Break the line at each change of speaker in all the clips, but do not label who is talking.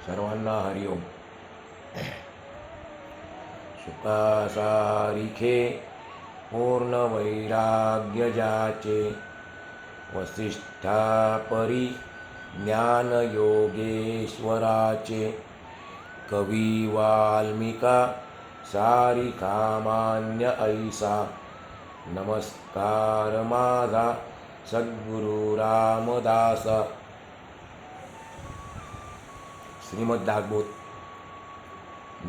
सर्वांना हरिओम. सुखासारिखे पूर्ण वैराग्य जाचे, वसिष्ठापरी ज्ञान योगेश्वराचे. कवी वाल्मिका सारिखा मान्य ऐसा, नमस्कार माझा सद्गुरु रामदास. श्रीमद भागवत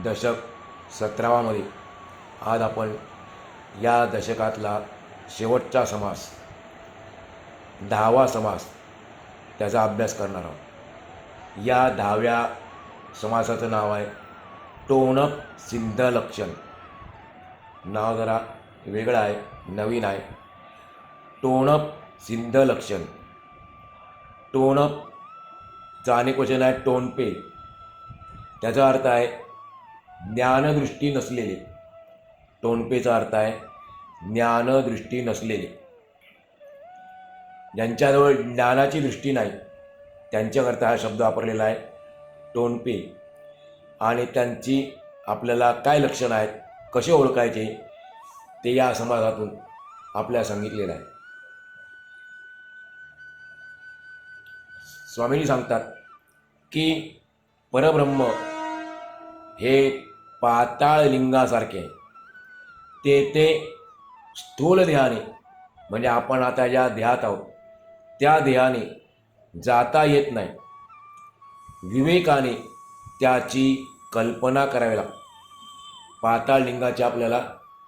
दशक 17 मध्ये आज आपण या दशकातला शेवटचा समास 10वा समास त्याचा अभ्यास करणार आहोत. या 10व्या समासाचं नाव आहे टोणक सिद्ध लक्षण. नाव जरा वेगळं आहे, नवीन आहे. टोणक सिद्ध लक्षण. टोणकचा अनेक वचन आहे टोणपे. त्याचा अर्थ आहे ज्ञानदृष्टी नसलेले. टोणपेचा अर्थ आहे ज्ञानदृष्टी नसलेले. ज्यांच्याजवळ ज्ञानाची दृष्टी नाही त्यांच्याकरता हा शब्द वापरलेला आहे टोणपे. आणि त्यांची आपल्याला काय लक्षणं आहेत, कसे ओळखायचे ते या समाजातून आपल्याला सांगितलेलं आहे. स्वामीजी सांगतात की परब्रह्म हे पाताळ लिंगासारखे आहे. ते स्थूल देहाने म्हणजे आपण आता ज्या देहात आहोत त्या देहाने जाता येत नाही. विवेकाने त्याची कल्पना करावी लागते. पाताळ लिंगाची आपल्याला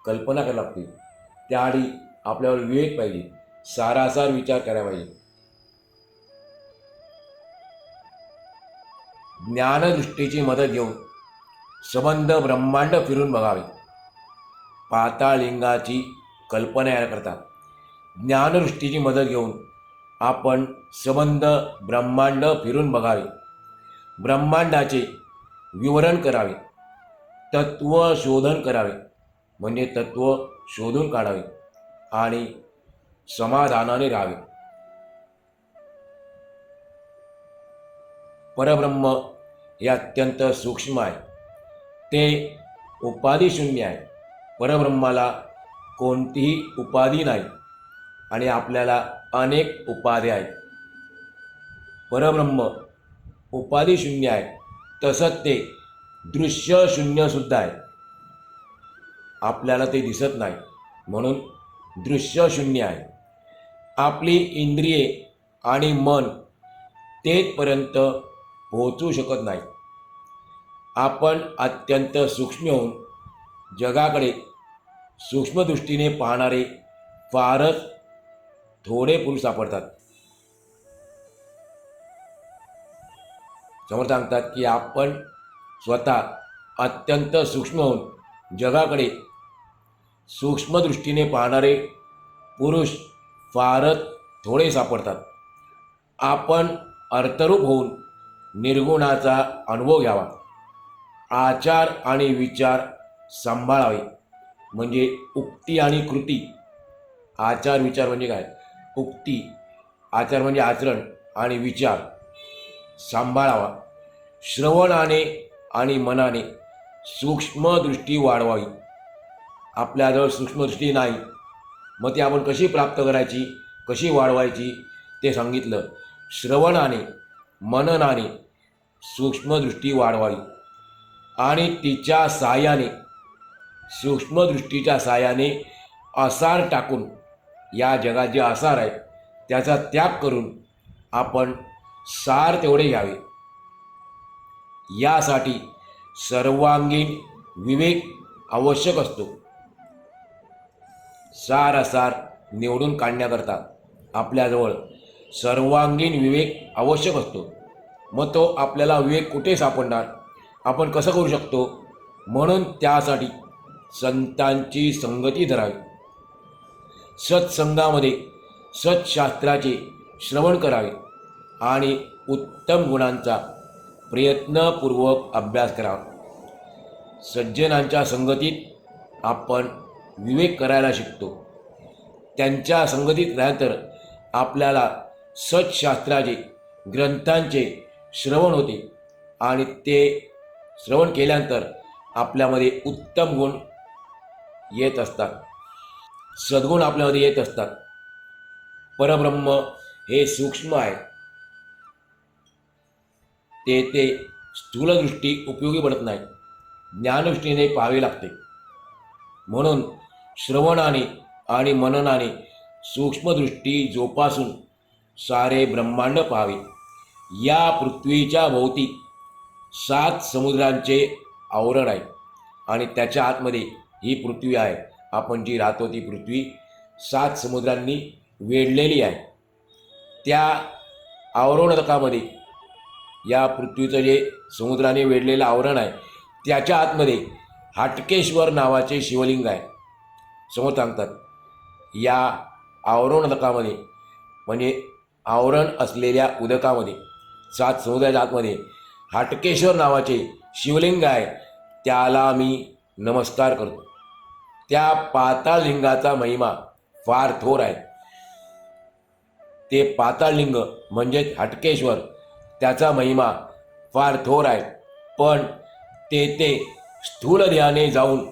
कल्पना करावी लागते. त्याआधी आपल्यावर विवेक पाहिजे, सारासार विचार करायला पाहिजे. ज्ञानदृष्टीची मदत घेऊन संबंध ब्रह्मांड फिरून बघावे. पाताळ लिंगाची कल्पना करता ज्ञानदृष्टीची मदत घेऊन आपण संबंध ब्रह्मांड फिरून बघावे. ब्रह्मांडाचे विवरण करावे. तत्व शोधन करावे म्हणजे तत्व शोधून काढावे आणि समाधानाने राहावे. परब्रह्म हे अत्यंत सूक्ष्म आहे. ते उपाधिशून्य आहे. परब्रह्माला कोणतीही उपाधी नाही आणि आपल्याला अनेक उपाधी आहेत. परब्रह्म उपाधिशून्य आहे. तसंच ते दृश्यशून्यसुद्धा आहे. आपल्याला ते दिसत नाही म्हणून दृश्यशून्य आहे. आपली इंद्रिये आणि मन तेथपर्यंत पोहोचू शकत नाही. आपण अत्यंत सूक्ष्म होऊन जगाकडे सूक्ष्मदृष्टीने पाहणारे फारच थोडे पुरुष सापडतात. समर्थ सांगतात की आपण स्वतः अत्यंत सूक्ष्म होऊन जगाकडे सूक्ष्मदृष्टीने पाहणारे पुरुष फारच थोडे सापडतात. आपण अर्थरूप होऊन निर्गुणाचा अनुभव घ्यावा. आचार आणि विचार सांभाळावे म्हणजे उक्ती आणि कृती. आचार विचार म्हणजे काय? उक्ती. आचार म्हणजे आचरण आणि विचार सांभाळावा. श्रवणाने आणि मनाने सूक्ष्मदृष्टी वाढवावी. आपल्याजवळ सूक्ष्मदृष्टी नाही, मग ती आपण कशी प्राप्त करायची, कशी वाढवायची ते सांगितलं. श्रवणाने मननाने सूक्ष्मदृष्टी वाढवावी आणि तिच्या साहाय्याने सूक्ष्मदृष्टीच्या साहाय्याने आसार टाकून या जगात जे आसार आहे त्याचा त्याग करून आपण सार तेवढे घ्यावे. यासाठी सर्वांगीण विवेक आवश्यक असतो. सार निवडून काढण्याकरता आपल्याजवळ सर्वांगीण विवेक आवश्यक असतो. मग तो आपल्याला विवेक कुठे सापडणार, आपण कसं करू शकतो? म्हणून त्यासाठी संतांची संगती धरावी. सत्संगामध्ये सत्शास्त्राचे श्रवण करावे आणि उत्तम गुणांचा प्रयत्नपूर्वक अभ्यास करावा. सज्जनांच्या संगतीत आपण विवेक करायला शिकतो. त्यांच्या संगतीत राहिलं तर आपल्याला सत्शास्त्राचे ग्रंथांचे श्रवण होते आणि ते श्रवण केल्यानंतर आपल्यामध्ये उत्तम गुण येत असतात, सद्गुण आपल्यामध्ये येत असतात. परब्रह्म हे सूक्ष्म आहे, ते स्थूलदृष्टी उपयोगी पडत नाही, ज्ञानदृष्टीने पाहावे लागते. म्हणून श्रवणाने आणि मननाने सूक्ष्मदृष्टी जोपासून सारे ब्रह्मांड पाहावे. या पृथ्वीच्या भोवती 7 समुद्रांचे आवरण आहे आणि त्याच्या आतमध्ये ही पृथ्वी आहे. आपण जी राहतो ती पृथ्वी 7 समुद्रांनी वेढलेली आहे. त्या आवरणकामध्ये या पृथ्वीचं जे समुद्राने वेढलेलं आवरण आहे त्याच्या आतमध्ये हाटकेश्वर नावाचे शिवलिंग आहे. समोर सांगतात या आवरणकामध्ये म्हणजे आवरण असलेल्या उदकामध्ये 7 समुद्राच्या आतमध्ये हाटकेश्वर नावाचे शिवलिंग आहे. त्याला मी नमस्कार करतो. त्या पाताळ लिंगाचा महिमा फार थोर आहे. ते पाताळ लिंग म्हणजेच हाटकेश्वर, त्याचा महिमा फार थोर आहे. पण ते स्थूल ध्याने जाऊन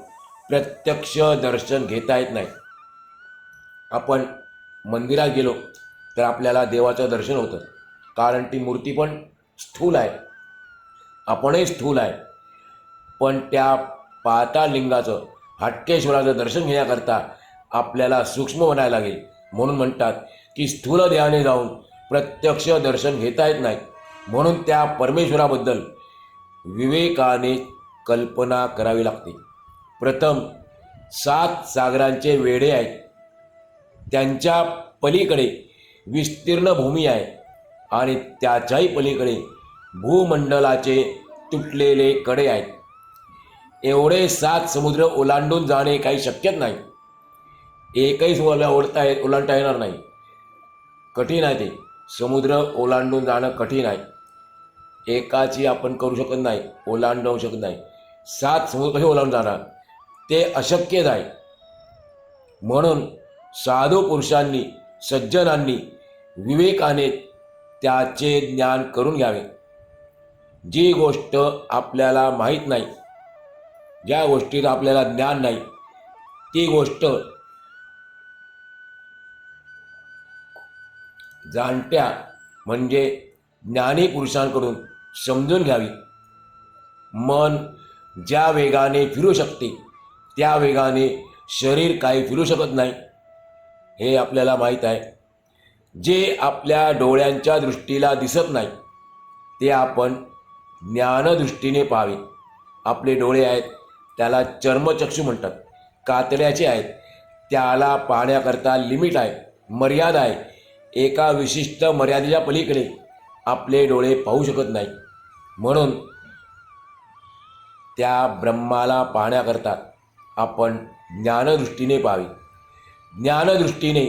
प्रत्यक्ष दर्शन घेता येत नाही. आपण मंदिरात गेलो तर आपल्याला देवाचं दर्शन होतं, कारण ती मूर्ती पण स्थूल आहे, आपणही स्थूल आहे. पण त्या पाताळ लिंगाचं, हाटकेश्वराचं दर्शन घेण्याकरता आपल्याला सूक्ष्म बनायला लागेल. म्हणून म्हणतात की स्थूल ध्याने जाऊन प्रत्यक्ष दर्शन घेता येत नाही. म्हणून त्या परमेश्वराबद्दल विवेकाने कल्पना करावी लागते. प्रथम 7 सागरांचे वेढे आहेत, त्यांच्या पलीकडे विस्तीर्ण भूमी आहे आणि त्याच्याही पलीकडे भूमंडलाचे तुटलेले कडे आहेत. एवढे 7 समुद्र ओलांडून जाणे काही शक्यच नाही. एकही ओलांडता येणार नाही, कठीण आहे ते. समुद्र ओलांडून जाणं कठीण आहे, एकाची आपण करू शकत नाही, ओलांडू शकत नाही. 7 समुद्र कसे ओलांडून जाणार, ते अशक्यच आहे. म्हणून साधू पुरुषांनी, सज्जनांनी विवेकाने त्याचे ज्ञान करून घ्यावे. जी गोष्ट आपल्याला माहीत नाही, ज्या गोष्टीचं आपल्याला ज्ञान नाही, ती गोष्ट जाणत्या म्हणजे ज्ञानी पुरुषांकडून समजून घ्यावी. मन ज्या वेगाने फिरू शकते त्या वेगाने शरीर काही फिरू शकत नाही, हे आपल्याला माहीत आहे. जे आपल्या डोळ्यांच्या दृष्टीला दिसत नाही ते आपण ज्ञानदृष्टीने पाहावे. आपले डोळे आहेत त्याला चर्मचक्षू म्हणतात, कातड्याचे आहेत, त्याला पाहण्याकरता लिमिट आहे, मर्यादा आहे. एका विशिष्ट मर्यादेच्या पलीकडे आपले डोळे पाहू शकत नाही. म्हणून त्या ब्रह्माला पाहण्याकरता आपण ज्ञानदृष्टीने पाहावे. ज्ञानदृष्टीने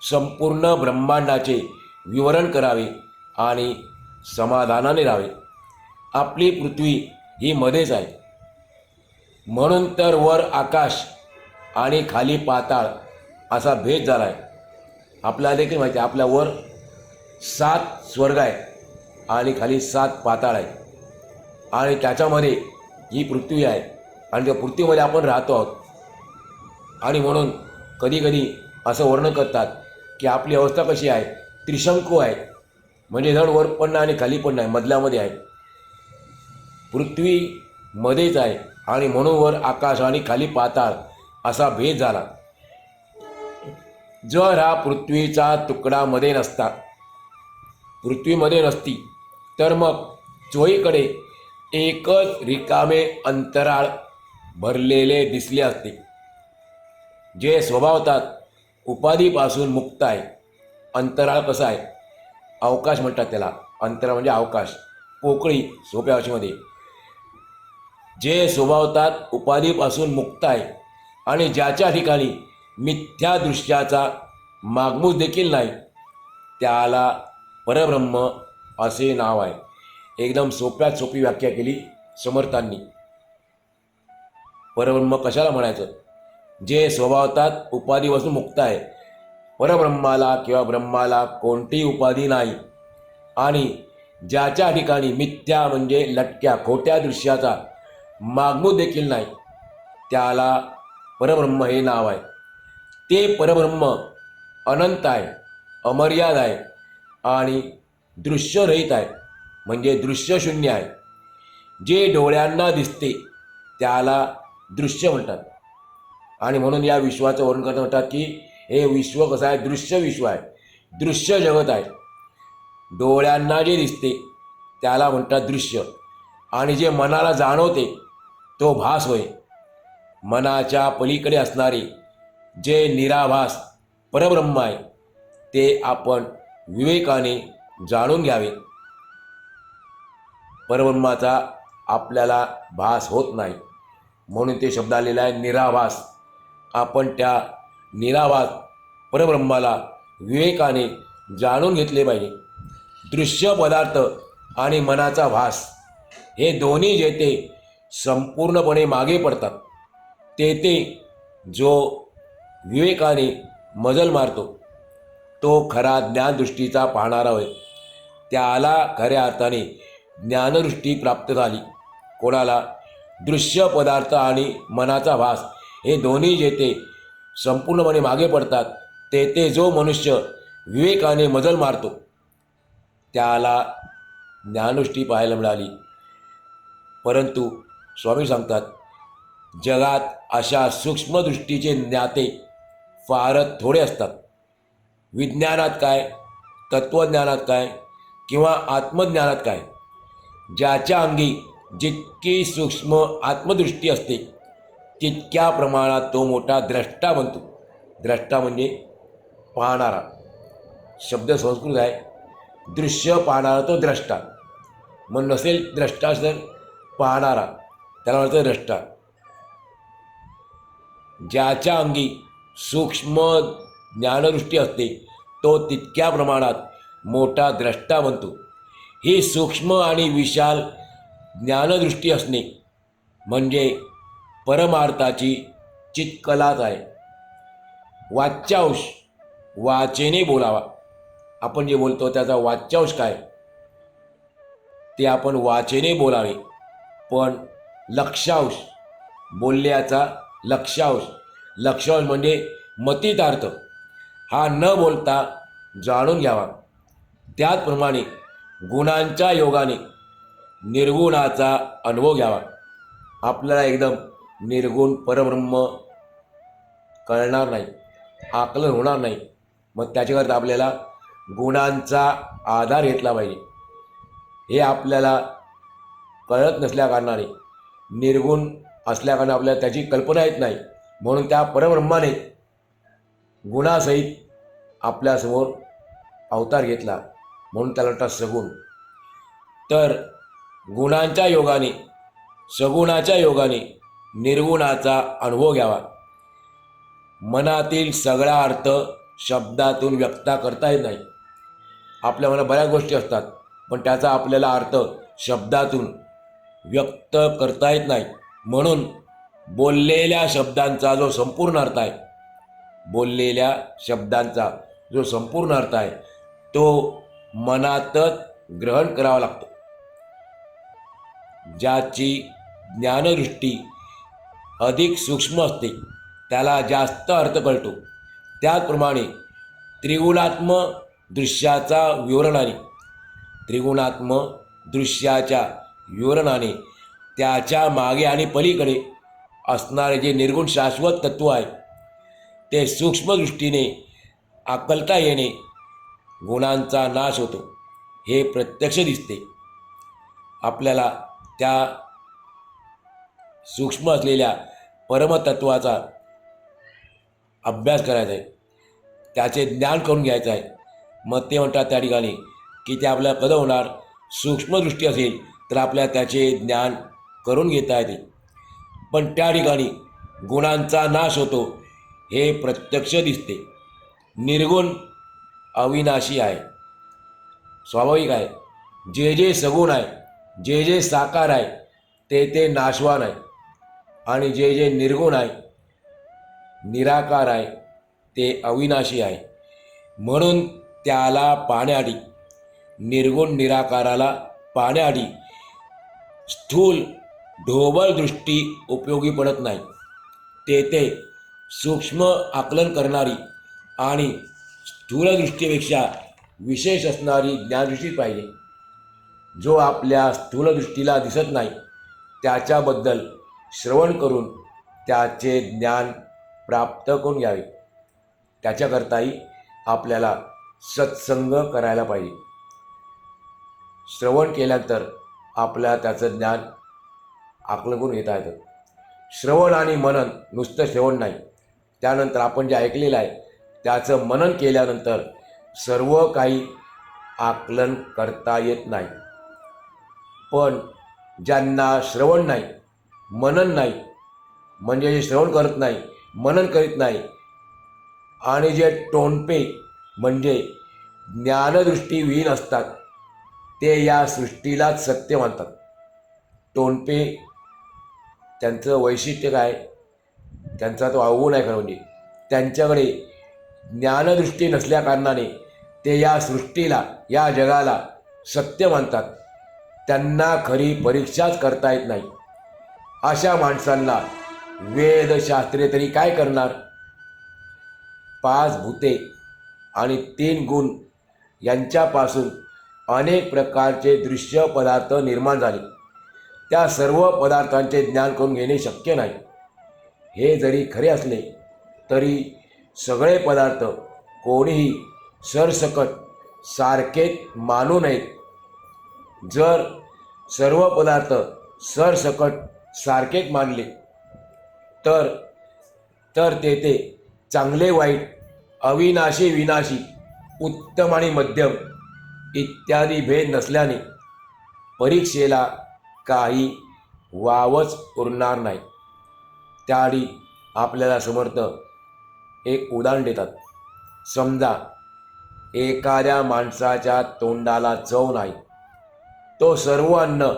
संपूर्ण ब्रह्मांडाचे विवरण करावे आणि समाधानाने राहावे. आपली पृथ्वी ही मध्येच आहे, म्हणून तर वर आकाश आणि खाली पाताळ असा भेद झाला आहे. आपल्याला देखील माहिती आहे, आपल्या वर 7 स्वर्ग आहे आणि खाली 7 पाताळ आहे आणि त्याच्यामध्ये ही पृथ्वी आहे आणि त्या पृथ्वीमध्ये आपण राहतो आहोत. आणि म्हणून कधीकधी असं वर्णन करतात की आपली अवस्था कशी आहे, त्रिशंकू आहे, म्हणजे धड वर पण नाही आणि खाली पण नाही, मधल्यामध्ये आहे. पृथ्वी मध्येच आहे आणि म्हणून वर आकाश आणि खाली पाताळ असा भेद झाला. जर हा पृथ्वीचा तुकडा मध्ये नसता, पृथ्वीमध्ये नसती, तर मग चोहीकडे एकच रिकामे अंतराळ भरलेले दिसले असते, जे स्वभावतात उपाधीपासून मुक्त आहे. अंतराळ कसा आहे, अवकाश म्हणतात त्याला, अंतराळ म्हणजे अवकाश, पोकळी सोप्या भाषेमध्ये, जे स्वभावतात उपाधीपासून मुक्त आहे आणि ज्याच्या ठिकाणी मिथ्या दृश्याचा मागमूस देखील नाही, त्याला परब्रह्म असे नाव आहे. एकदम सोप्यात सोपी व्याख्या केली समर्थांनी. परब्रह्म कशाला म्हणायचं, जे स्वभावतात उपाधीपासून मुक्त आहे. परब्रह्माला किंवा ब्रह्माला कोणतीही उपाधी नाही आणि ज्याच्या ठिकाणी मिथ्या म्हणजे लटक्या खोट्या दृश्याचा मागमूत देखील नाही, त्याला परब्रह्म हे नाव आहे. ते परब्रह्म अनंत आहे, अमर्याद आहे आणि दृश्यरहित आहे, म्हणजे दृश्यशून्य आहे. जे डोळ्यांना दिसते त्याला दृश्य म्हणतात. आणि म्हणून या विश्वाचं वर्णन करताना म्हणतात की हे विश्व कसं आहे, दृश्य विश्व आहे, दृश्य जगत आहे. डोळ्यांना जे दिसते त्याला म्हणतात दृश्य, आणि जे मनाला जाणवते तो भास होय. मनाच्या पलीकडे असणारे जे निराभास परब्रह्म आहे ते आपण विवेकाने जाणून घ्यावे. परब्रह्माचा आपल्याला भास होत नाही, म्हणून ते शब्द आलेला आहे निराभास. आपण त्या निराभास परब्रह्माला विवेकाने जाणून घेतले पाहिजे. दृश्य पदार्थ आणि मनाचा भास हे दोन्ही जेथे संपूर्णपणे मागे पडतात, तेथे जो विवेकाने मजल मारतो तो खरा ज्ञानदृष्टीचा पाहणारा होय. त्याला खऱ्या अर्थाने ज्ञानदृष्टी प्राप्त झाली. कोणाला? दृश्य पदार्थ आणि मनाचा भास हे दोन्ही जेथे संपूर्णपणे मागे पडतात, तेथे जो मनुष्य विवेकाने मजल मारतो त्याला ज्ञानदृष्टी पाहायला मिळाली. परंतु स्वामी सांगतात, जगात अशा सूक्ष्मदृष्टीचे ज्ञाते फारच थोडे असतात. विज्ञानात काय, तत्त्वज्ञानात काय किंवा आत्मज्ञानात काय, ज्याच्या अंगी जितकी सूक्ष्म आत्मदृष्टी असते तितक्या प्रमाणात तो मोठा द्रष्टा बनतो. द्रष्टा म्हणजे पाहणारा. शब्द संस्कृत आहे. दृश्य पाहणारा तो द्रष्टा. मग नसेल द्रष्टा असेल पाहणारा, त्याला म्हणतं द्रष्टा. ज्याच्या अंगी सूक्ष्म ज्ञानदृष्टी असते तो तितक्या प्रमाणात मोठा द्रष्टा बनतो. ही सूक्ष्म आणि विशाल ज्ञानदृष्टी असणे म्हणजे परमार्थाची चित्कलाच आहे. वाच्यांश वाचेने बोलावा. आपण जे बोलतो त्याचा वाच्यांश काय, ते आपण वाचेने बोलावे. पण लक्ष्यांश, बोलल्याचा लक्ष्यांश, लक्ष्यांश म्हणजे मतितार्थ हा न बोलता जाणून घ्यावा. त्याचप्रमाणे गुणांच्या योगाने निर्गुणाचा अनुभव घ्यावा. आपल्याला एकदम निर्गुण परब्रह्म कळणार नाही, आकलन होणार नाही. मग त्याच्याकरता आपल्याला गुणांचा आधार घेतला पाहिजे. हे आपल्याला कळत नसल्या कारणाने, निर्गुण असल्याकारणाने आपल्याला त्याची कल्पना येत नाही. म्हणून त्या परब्रह्माने गुणासहित आपल्यासमोर अवतार घेतला, म्हणून त्याला म्हणतात सगुण. तर गुणांच्या योगाने, सगुणाच्या योगाने निर्गुणाचा अनुभव घ्यावा. मनातील सगळा अर्थ शब्दातून व्यक्त करता येत नाही. आपल्या मनात बऱ्याच गोष्टी असतात, पण त्याचा आपल्याला अर्थ शब्दातून व्यक्त करता येत नाही. म्हणून बोललेल्या शब्दांचा जो संपूर्ण अर्थ आहे, बोललेल्या शब्दांचा जो संपूर्ण अर्थ आहे तो मनातच ग्रहण करावा लागतो. ज्याची ज्ञानदृष्टी अधिक सूक्ष्म असते त्याला जास्त अर्थ कळतो. त्याचप्रमाणे त्रिगुणात्म दृश्याचा विवरणाने, त्रिगुणात्म दृश्याच्या विवरणाने त्याच्या मागे आणि पलीकडे असणारे जे निर्गुण शाश्वत तत्व आहे ते सूक्ष्मदृष्टीने आकलता येणे, गुणांचा नाश होतो हे प्रत्यक्ष दिसते. आपल्याला त्या सूक्ष्म असलेल्या परमतत्वाचा अभ्यास करायचा आहे, त्याचे ज्ञान करून घ्यायचं आहे. मग ते म्हणतात त्या ठिकाणी की ते आपल्याला कधी होणार, सूक्ष्मदृष्टी असेल तर आपल्याला त्याचे ज्ञान करून घेता येते. पण त्या ठिकाणी गुणांचा नाश होतो हे प्रत्यक्ष दिसते. निर्गुण अविनाशी आहे, स्वाभाविक आहे. जे जे सगुण आहे, जे जे साकार आहे ते ते नाशवान आहे, आणि जे जे निर्गुण आहे, निराकार आहे, ते अविनाशी आहे. म्हणून त्याला पाहण्यासाठी निर्गुण निराकाराला पाहण्याआधी स्थूल ढोबळ दृष्टी उपयोगी पडत नाही. तेथे सूक्ष्म आकलन करणारी आणि स्थूल दृष्टीपेक्षा विशेष असणारी ज्ञानदृष्टी पाहिजे. जो आपल्या स्थूल दृष्टीला दिसत नाही त्याच्याबद्दल श्रवण करून त्याचे ज्ञान प्राप्त करून घ्यावे. त्याच्याकरताही आपल्याला सत्संग करायला पाहिजे. श्रवण केल्यानंतर आपल्याला त्याचं ज्ञान आकलन करून घेता येतं. श्रवण आणि मनन नुसतं श्रवण नाही, त्यानंतर आपण जे ऐकलेलं आहे त्याचं मनन केल्यानंतर सर्व काही आकलन करता येत नाही. पण ज्यांना श्रवण नाही, मनन नाही, म्हणजे जे श्रवण करत नाही, मनन करीत नाही आणि जे टोनपे म्हणजे ज्ञानदृष्टीविहीन असतात ते या सृष्टीलाच सत्य मानतात. टोनपे त्यांचं वैशिष्ट्य काय, त्यांचा तो अवगुण आहे खरं म्हणजे. त्यांच्याकडे ज्ञानदृष्टी नसल्याकारणाने ते या सृष्टीला, या जगाला सत्य मानतात. त्यांना खरी परीक्षाच करता येत नाही. अशा माणसांना वेदशास्त्रे तरी काय करणार. 5 भूते आणि 3 गुण यांच्यापासून अनेक प्रकारचे दृश्य पदार्थ निर्माण झाले. त्या सर्व पदार्थांचे ज्ञान करून घेणे शक्य नाही. हे जरी खरे असले तरी सगळे पदार्थ कोणीही सरसकट सारखेच मानू नयेत. जर सर्व पदार्थ सरसकट सारखेच मानले तर तेथे चांगले वाईट, अविनाशी विनाशी, उत्तम आणि मध्यम इत्यादी भेद नसल्याने परीक्षेला काही वावच उरणार नाही. त्याआधी आपल्याला समर्थ एक उदाहरण देतात. समजा एखाद्या माणसाच्या तोंडाला चव नाही, तो सर्व अन्न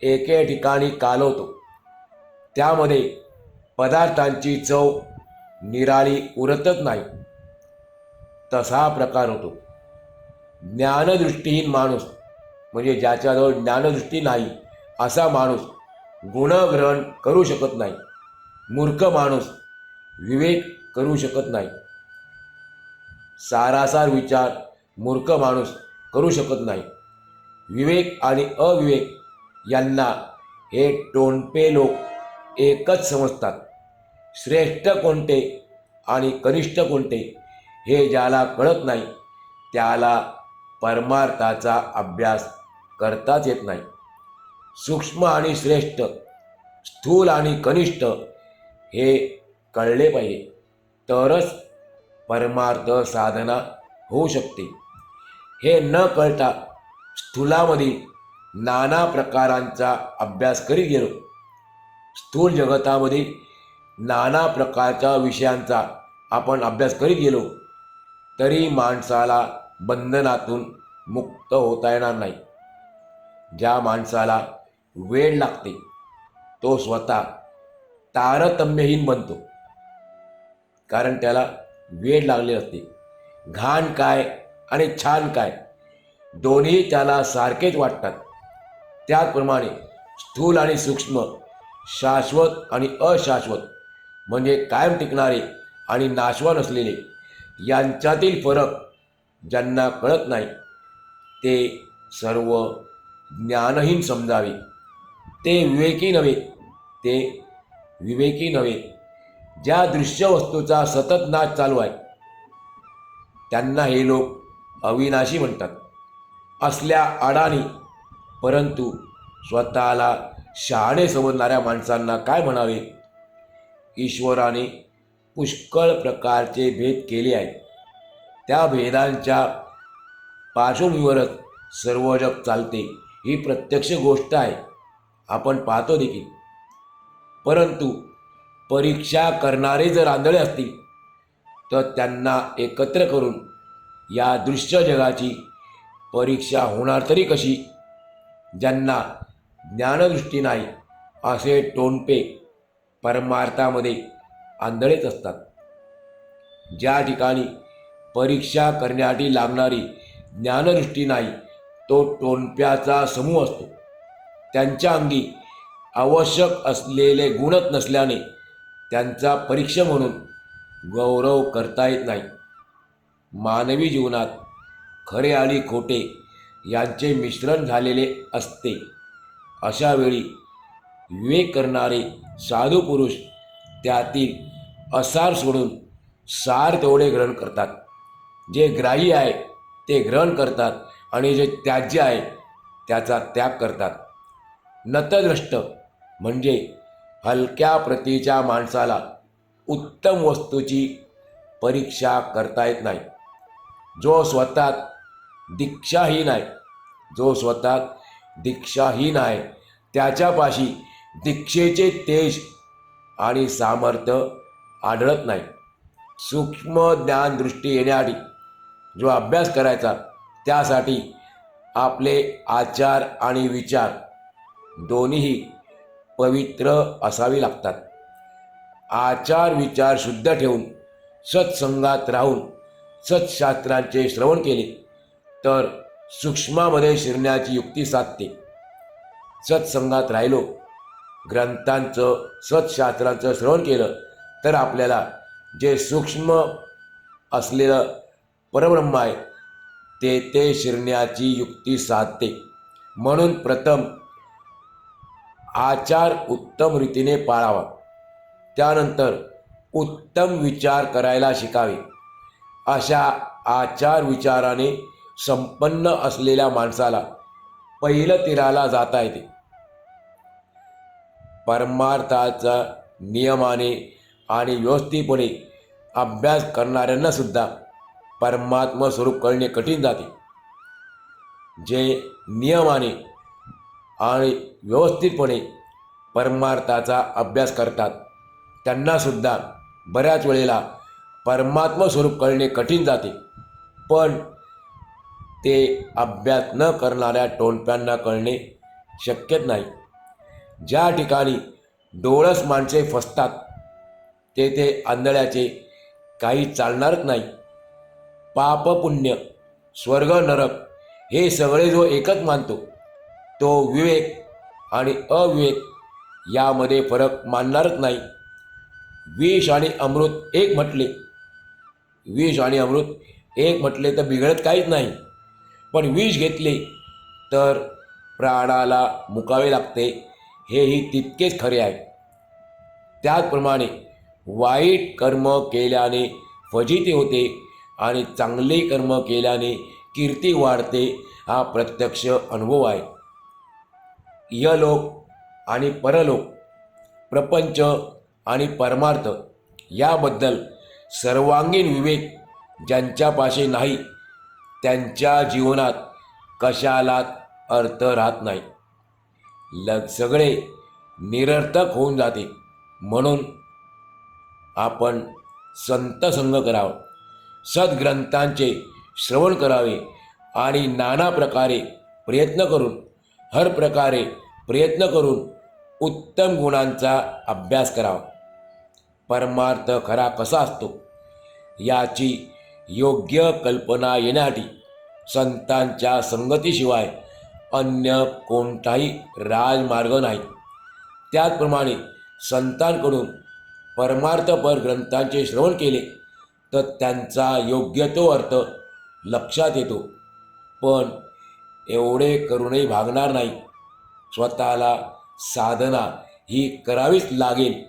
एके ठिकाणी कालवतो. त्यामध्ये पदार्थांची चव निराळी उरतच नाही. तसा प्रकार होतो. ज्ञानदृष्टीहीन माणूस म्हणजे ज्याच्याजवळ ज्ञानदृष्टी नाही असा माणूस गुणग्रहण करू शकत नाही. मूर्ख माणूस विवेक करू शकत नाही. सारासार विचार मूर्ख माणूस करू शकत नाही. विवेक आणि अविवेक यांना हे टोनपे लोक एकच समजतात. श्रेष्ठ कोणते आणि कनिष्ठ कोणते हे ज्याला कळत नाही त्याला परमार्थाचा अभ्यास करताच येत नाही. सूक्ष्म आणि श्रेष्ठ, स्थूल आणि कनिष्ठ हे कळले पाहिजे, तरच परमार्थ साधना होऊ शकते. हे न कळता स्थूलामध्ये नाना प्रकारांचा अभ्यास करीत गेलो, स्थूल जगतामध्ये नाना प्रकारच्या विषयांचा आपण अभ्यास करीत गेलो तरी माणसाला बंधनातून मुक्त होता येणार नाही. ज्या माणसाला वेळ लागते तो स्वतः तारतम्यहीन बनतो, कारण त्याला वेळ लागले असते. घाण काय आणि छान काय दोन्ही त्याला सारखेच वाटतात. त्याचप्रमाणे स्थूल आणि सूक्ष्म, शाश्वत आणि अशाश्वत म्हणजे कायम टिकणारे आणि नाशवान असलेले यांच्यातील फरक ज्यांना कळत नाही ते सर्व ज्ञानहीन समजावे. ते विवेकी नव्हे. ज्या दृश्य वस्तूचा सतत नाश चालू आहे त्यांना हे लोक अविनाशी म्हणतात. असल्या अडाणी परंतु स्वतःला शहाणे समजणाऱ्या माणसांना काय म्हणावे. ईश्वराने पुष्कळ प्रकारचे भेद केले आहेत. त्या भेदांच्या पार्श्वभूमीवरच सर्व जग चालते ही प्रत्यक्ष गोष्ट आहे, आपण पाहतो देखील. परंतु परीक्षा करणारे जर आंधळे असतील तर त्यांना एकत्र करून या दृश्य जगाची परीक्षा होणार तरी कशी. ज्यांना ज्ञानदृष्टी नाही असे टोनपे परमार्थामध्ये आंधळेच असतात. ज्या ठिकाणी परीक्षा करण्यासाठी लागणारी ज्ञानदृष्टी नाही तो टोणप्याचा समूह असतो. त्यांच्या अंगी आवश्यक असलेले गुणच नसल्याने त्यांचा परीक्षा म्हणून गौरव करता येत नाही. मानवी जीवनात खरे आणि खोटे यांचे मिश्रण झालेले असते. अशा वेळी विवेक करणारे साधू पुरुष त्यातील असार सोडून सार तेवढे ग्रहण करतात. जे ग्राह्य आहे ते ग्रहण करतात आणि जे त्याज्य आहे त्याचा त्याग करतात. नतद्रष्ट म्हणजे हलक्या प्रतीच्या माणसाला उत्तम वस्तूची परीक्षा करता येत नाही. जो स्वतः दीक्षाहीन आहे त्याच्यापाशी दीक्षेचे तेज आणि सामर्थ्य आढळत नाही. सूक्ष्म ज्ञान दृष्टी येण्यासाठी जो अभ्यास करायचा त्यासाठी आपले आचार आणि विचार दोन्हीही पवित्र असावी लागतात. आचार विचार शुद्ध ठेवून सत्संगात राहून सत्शास्त्रांचे श्रवण केले तर सूक्ष्मामध्ये शिरण्याची युक्ती साधते. सत्संगात राहिलो, ग्रंथांचं सत्शास्त्रांचं श्रवण केलं तर आपल्याला जे सूक्ष्म असलेलं परब्रह्म आहे ते शिरण्याची युक्ती साधते. म्हणून प्रथम आचार उत्तम रीतीने पाळावा, त्यानंतर उत्तम विचार करायला शिकावे. अशा आचार विचाराने संपन्न असलेल्या माणसाला पहिलं तीराला जाता येते. परमार्थाचा नियमाने आणि व्यवस्थितपणे अभ्यास करणाऱ्यांना सुद्धा परमात्मा स्वरूप कळणे कठीण जाते. जे नियमाने आणि व्यवस्थितपणे परमार्थाचा अभ्यास करतात त्यांनासुद्धा बऱ्याच वेळेला परमात्मा स्वरूप कळणे कठीण जाते. पण ते अभ्यास न करणाऱ्या टोणप्यांना कळणे शक्यच नाही. ज्या ठिकाणी डोळस माणसे फसतात तेथे आंधळ्याचे काही चालणारच नाही. पाप पुण्य स्वर्ग नरक हे सगळे जो एकच मानतो तो विवेक आणि अविवेक यामध्ये फरक मानणारच नाही. विष आणि अमृत एक म्हटले तर बिघडत काहीच नाही. पण विष घेतले तर प्राणाला मुकावे लागते, हेही तितकेच खरे आहे. त्याचप्रमाणे वाईट कर्म केल्याने फजिती होते आणि चांगले कर्म केल्याने कीर्ती वाढते, हा प्रत्यक्ष अनुभव आहे. इहलोक आणि परलोक, प्रपंच आणि परमार्थ याबद्दल सर्वांगीण विवेक ज्यांच्यापाशी नाही त्यांच्या जीवनात कशालाच अर्थ राहत नाही. सगळे निरर्थक होऊन जाते. म्हणून आपण संत संग करावा, सद्ग्रंथांचे श्रवण करावे आणि नाना प्रकारे हर प्रकारे प्रयत्न करून उत्तम गुणांचा अभ्यास करावा. परमार्थ खरा कसा असतो याची योग्य कल्पना येण्यासाठी संतांच्या संगतीशिवाय अन्य कोणताही राजमार्ग नाही. त्याचप्रमाणे संतांकडून परमार्थपर ग्रंथांचे श्रवण केले तर त्यांचा योग्य तो अर्थ लक्षात येतो. पण एवढे करूनही भागणार नाही. स्वतःला साधना ही करावीच लागेल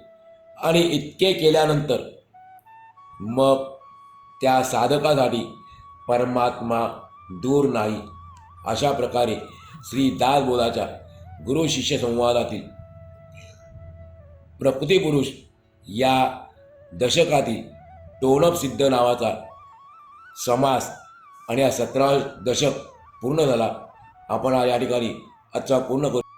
आणि इतके केल्यानंतर मग त्या साधकासाठी परमात्मा दूर नाही. अशा प्रकारे श्री दासबोधाच्या गुरु शिष्य संवादातील प्रकृतिपुरुष या दशकातील टोणपसिद्ध नावाचा समास आणि हा 17वा दशक पूर्ण झाला. आपण या ठिकाणी आजचा पूर्ण करू.